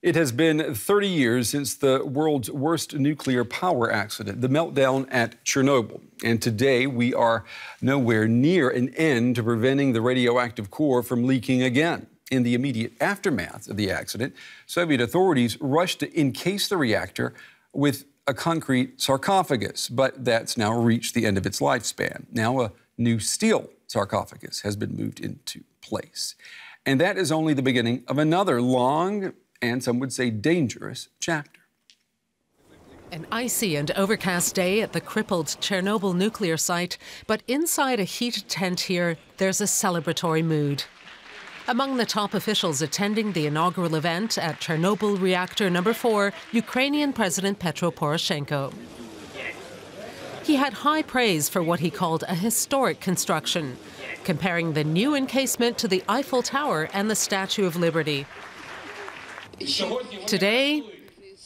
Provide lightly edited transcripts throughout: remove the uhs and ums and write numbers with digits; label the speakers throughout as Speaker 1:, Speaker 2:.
Speaker 1: It has been 30 years since the world's worst nuclear power accident, the meltdown at Chernobyl. And today we are nowhere near an end to preventing the radioactive core from leaking again. In the immediate aftermath of the accident, Soviet authorities rushed to encase the reactor with a concrete sarcophagus, but that's now reached the end of its lifespan. Now a new steel sarcophagus has been moved into place. And that is only the beginning of another long and some would say dangerous chapter.
Speaker 2: An icy and overcast day at the crippled Chernobyl nuclear site, but inside a heated tent here, there's a celebratory mood. Among the top officials attending the inaugural event at Chernobyl reactor number 4, Ukrainian President Petro Poroshenko. He had high praise for what he called a historic construction, comparing the new encasement to the Eiffel Tower and the Statue of Liberty. Today,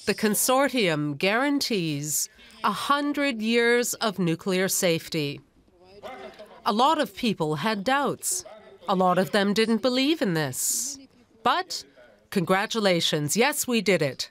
Speaker 2: the consortium guarantees 100 years of nuclear safety. A lot of people had doubts. A lot of them didn't believe in this. But congratulations, yes, we did it.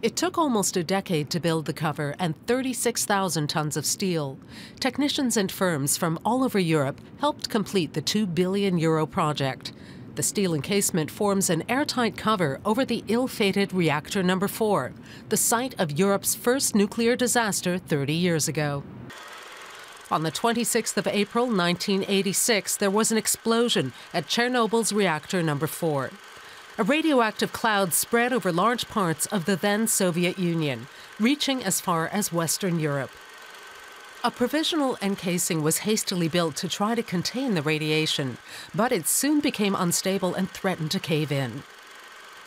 Speaker 2: It took almost a decade to build the cover and 36,000 tons of steel. Technicians and firms from all over Europe helped complete the €2 billion project. The steel encasement forms an airtight cover over the ill-fated reactor number 4, the site of Europe's first nuclear disaster 30 years ago. On the 26th of April, 1986, there was an explosion at Chernobyl's reactor number 4. A radioactive cloud spread over large parts of the then Soviet Union, reaching as far as Western Europe. A provisional encasing was hastily built to try to contain the radiation, but it soon became unstable and threatened to cave in.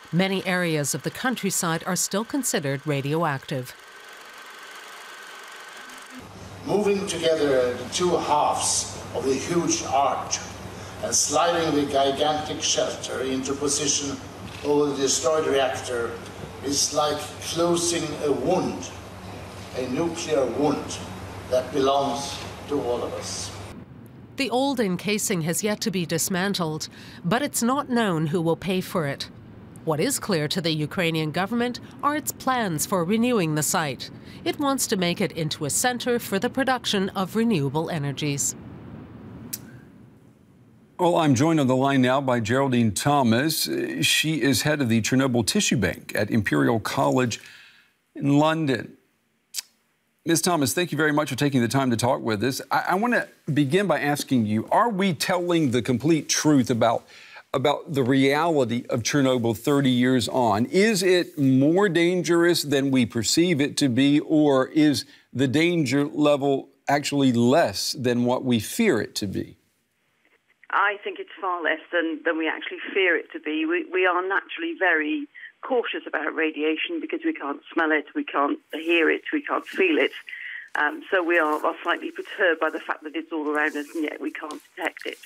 Speaker 2: Many areas of the countryside are still considered radioactive.
Speaker 3: Moving together the two halves of the huge arch and sliding the gigantic shelter into position over the destroyed reactor is like closing a wound, a nuclear wound that belongs to all of us.
Speaker 2: The old encasing has yet to be dismantled, but it's not known who will pay for it. What is clear to the Ukrainian government are its plans for renewing the site. It wants to make it into a center for the production of renewable energies.
Speaker 1: Well, I'm joined on the line now by Geraldine Thomas. She is head of the Chernobyl Tissue Bank at Imperial College in London. Ms. Thomas, thank you very much for taking the time to talk with us. I want to begin by asking you, are we telling the complete truth about the reality of Chernobyl 30 years on? Is it more dangerous than we perceive it to be, or is the danger level actually less than what we fear it to be?
Speaker 4: I think it's far less than we actually fear it to be. We are naturally very cautious about radiation because we can't smell it, we can't hear it, we can't feel it. So we are slightly perturbed by the fact that it's all around us and yet we can't detect it.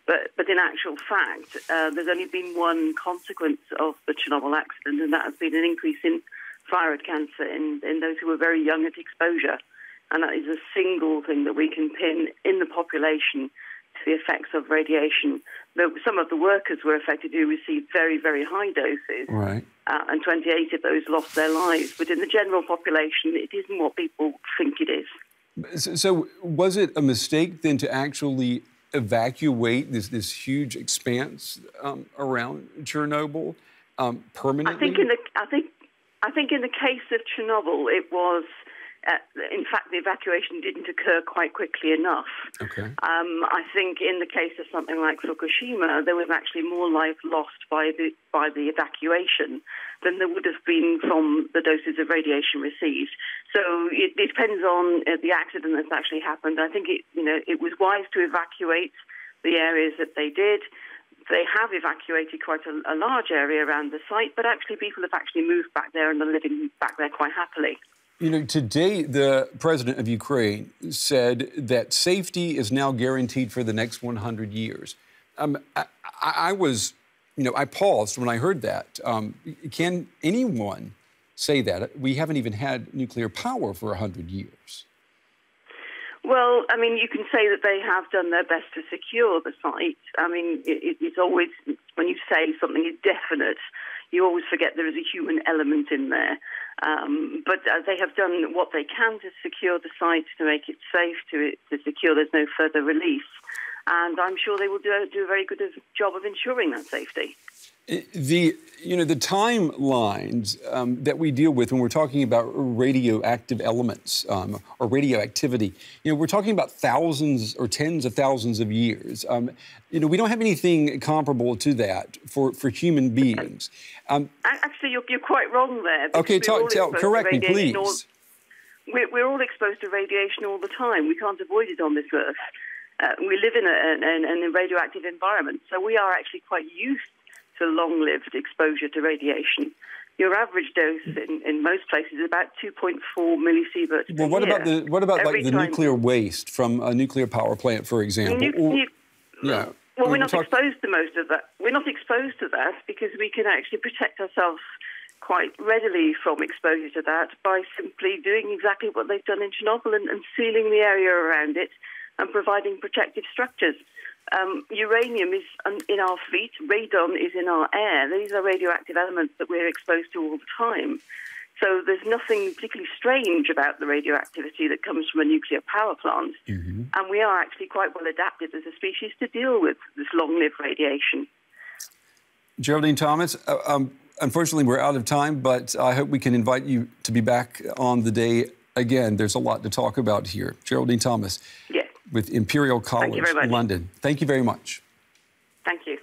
Speaker 4: But in actual fact, there's only been one consequence of the Chernobyl accident, and that has been an increase in thyroid cancer in those who were very young at exposure. And that is a single thing that we can pin in the population to the effects of radiation. Some of the workers were affected who received very, very high doses,
Speaker 1: right,
Speaker 4: and 28 of those lost their lives. But in the general population, it isn't what people think it is.
Speaker 1: So was it a mistake then to actually evacuate this huge expanse around Chernobyl permanently?
Speaker 4: I think in the case of Chernobyl, it was. In fact, the evacuation didn't occur quite quickly enough.
Speaker 1: Okay.
Speaker 4: I think in the case of something like Fukushima, there was actually more life lost by the evacuation than there would have been from the doses of radiation received. So it depends on the accident that's actually happened. I think it was wise to evacuate the areas that they did. They have evacuated quite a large area around the site, but actually people have actually moved back there and are living back there quite happily.
Speaker 1: You know, today the president of Ukraine said that safety is now guaranteed for the next 100 years. I paused when I heard that. Can anyone say that? We haven't even had nuclear power for 100 years.
Speaker 4: Well, I mean, you can say that they have done their best to secure the site. I mean, it's always, when you say something is definite, you always forget there is a human element in there. But they have done what they can to secure the site, to make it safe, to secure there's no further release. And I'm sure they will do a very good job of ensuring that safety.
Speaker 1: The timelines that we deal with when we're talking about radioactive elements or radioactivity, we're talking about thousands or tens of thousands of years. We don't have anything comparable to that for human beings.
Speaker 4: Actually, you're quite wrong there.
Speaker 1: Okay, correct me, please.
Speaker 4: We're all exposed to radiation all the time. We can't avoid it on this Earth. We live in a radioactive environment, so we are actually quite used to long-lived exposure to radiation. Your average dose in most places is about 2.4 millisieverts per year.
Speaker 1: What about the nuclear waste from a nuclear power plant, for example?
Speaker 4: Well, we're not exposed to most of that. We're not exposed to that because we can actually protect ourselves quite readily from exposure to that by simply doing exactly what they've done in Chernobyl and sealing the area around it and providing protective structures. Uranium is in our feet, radon is in our air. These are radioactive elements that we're exposed to all the time. So there's nothing particularly strange about the radioactivity that comes from a nuclear power plant. Mm-hmm. And we are actually quite well adapted as a species to deal with this long-lived radiation.
Speaker 1: Geraldine Thomas, unfortunately we're out of time, but I hope we can invite you to be back on the day again. There's a lot to talk about here. Geraldine Thomas.
Speaker 4: Yes.
Speaker 1: With Imperial College London. Thank you very much.
Speaker 4: Thank you.